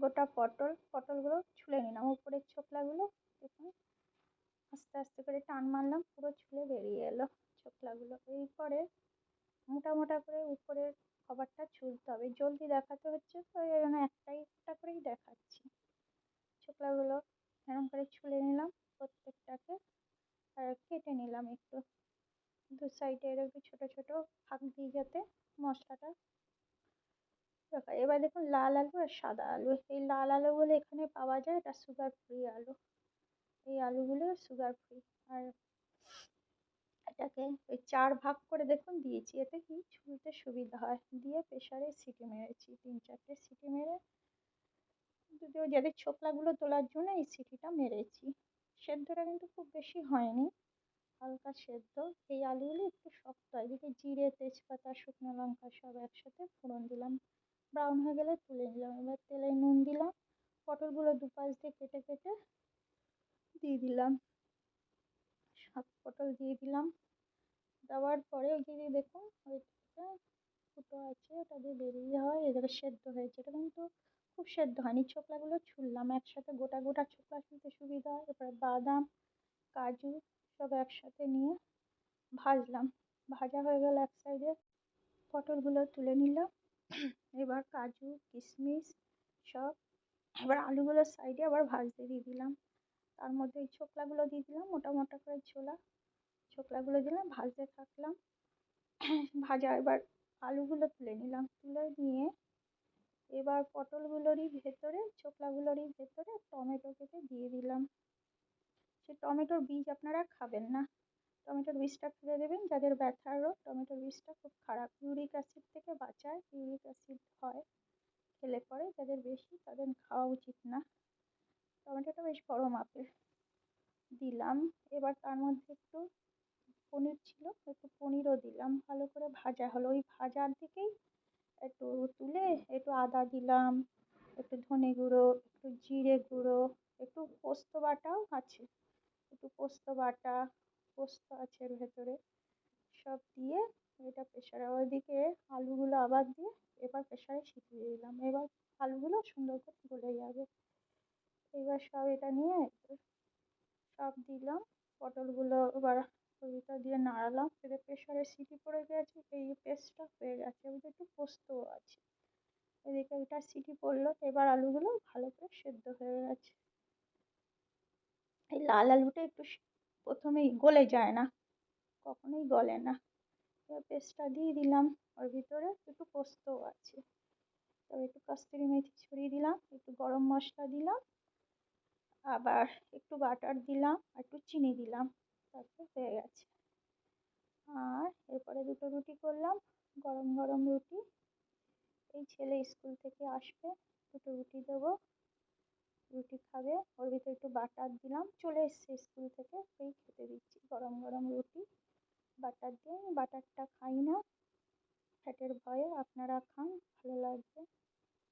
গোটা পটলগুলো ছুলে নিলাম, উপরের ছোকলাগুলো দেখুন আস্তে আস্তে করে টান মারলাম, পুরো ছুলে বেরিয়ে এলো ছোকলাগুলো। এরপরে মোটা মোটা করে উপরের কভারটা ছুলতে হবে, জলদি দেখাতে হচ্ছে তো এই জন্য একটা করেই দেখাচ্ছি। ছোকলাগুলো এরকম করে ছুলে নিলাম প্রত্যেকটাকে, আর কেটে নিলাম একটু দু সাইডে এরকম ছোট ছোট ফাঁক দিয়ে যাতে মশলাটা রাখা। এবার দেখুন লাল আলু আর সাদা আলু, এই লাল আলুগুলো এখানে পাওয়া যায়, এটা সুগার ফ্রি আলু, এই আলুগুলো সুগার ফ্রি। আর এটাকে ওই 4 ভাগ করে দেখুন দিয়েছি, এতে কি ছুলতে সুবিধা হয়। দিয়ে প্রেসারে সিটি মেরেছি, 3-4টে সিটি মেরে, যদিও যাদের ছোকলাগুলো তোলার জন্য এই সিটিটা মেরেছি। সেদ্ধটা কিন্তু খুব বেশি হয়নি, হালকা সেদ্ধ। এই আলুগুলো একটু শক্ত হয়। এদিকে জিরে, তেজপাতা, শুকনো লঙ্কা সব একসাথে ফোড়ন দিলাম, ব্রাউন হয়ে গেলে তুলে নিলাম। এবার তেলে নুন দিলাম, পটলগুলো দুপাশ দিয়ে কেটে কেটে দিয়ে দিলাম, সব পটল দিয়ে দিলাম। দেওয়ার পরে ওই যে দেখুন ওইটা ফুটো আছে, ওটা দিয়ে বেরিয়ে হয়, এদিকে সেদ্ধ হয়েছে। এটা কিন্তু খুব সেদ্ধ হয়নি, ছোকলাগুলো ছুললাম একসাথে, গোটা গোটা ছোকলা ছুলতে সুবিধা হয়। এরপরে বাদাম, কাজু সব একসাথে নিয়ে ভাজলাম, ভাজা হয়ে গেল এক সাইডে, পটলগুলো তুলে নিলাম। এবার কাজু কিশমিশ সব, এবার আলুগুলোর সাইডে আবার ভাজতে দিয়ে দিলাম, তার মধ্যে এই ছোকলাগুলো দিয়ে দিলাম, মোটা মোটা করে ছোলা ছোকলাগুলো দিলাম, ভাজতে থাকলাম। ভাজা এবার আলুগুলো তুলে নিলাম, তুলে নিয়ে এবার পটলগুলোরই ভেতরে ছোকলাগুলোরই ভেতরে টমেটো কেটে দিয়ে দিলাম। সে টমেটোর বীজ আপনারা খাবেন না, টমেটোর বীজটা ফেলে দেবেন। যাদের ব্যথার রোগ, টমেটোর বীজটা খুব খারাপ, ইউরিক অ্যাসিড থেকে বাঁচায়, ইউরিক অ্যাসিড হয় খেলে পরে যাদের বেশি, তাদের খাওয়া উচিত না। টমেটোটা বেশ বড় মাপের দিলাম। এবার তার মধ্যে একটু পনির ছিল, একটু পনিরও দিলাম, ভালো করে ভাজা হলো। ওই ভাজার দিকেই একটু তুলে একটু আদা দিলাম, একটু ধনে গুঁড়ো, একটু জিরে গুঁড়ো, একটু পোস্ত বাটাও আছে, একটু পোস্ত বাটা, পোস্ত আছে এর ভেতরে, সব দিয়ে এটা প্রেসারে, ওইদিকে আলুগুলো আবার দিয়ে এবার প্রেসারে সিটি দিয়ে দিলাম। এবার আলুগুলো সুন্দর করে গলে যাবে। এবার সব এটা নিয়ে সব দিলাম, পটলগুলো এবার ওর ভিতর দিয়ে নাড়ালাম, এতে প্রেসারে সিটি পড়ে গেছে, এই পেস্টটা হয়ে গেছে। এবার একটু পোস্তও আছে, এদিকে এটা সিটি পড়লো, এবার আলুগুলো ভালো করে সেদ্ধ হয়ে গেছে। এই লাল আলুটা একটু প্রথমেই গলে যায় না, কখনোই গলে না। এবার পেস্টটা দিয়ে দিলাম, ওর ভিতরে একটু পোস্তও আছে, তবে একটু কস্তুরি মেথি ছড়িয়ে দিলাম, একটু গরম মশলা দিলাম, আবার একটু বাটার দিলাম, আর একটু চিনি দিলাম, তারপর হয়ে গেছে। আর এরপরে দুটো রুটি করলাম, গরম গরম রুটি, এই ছেলে স্কুল থেকে আসবে, দুটো রুটি দেবো, রুটি খাবে। ওর ভিতরে একটু বাটার দিলাম, চলে এসছে স্কুল থেকে, সেই খেতে দিচ্ছি গরম গরম রুটি বাটার দিয়ে। বাটারটা খাই না ফ্যাটের ভয়ে, আপনারা খান, ভালো লাগবে।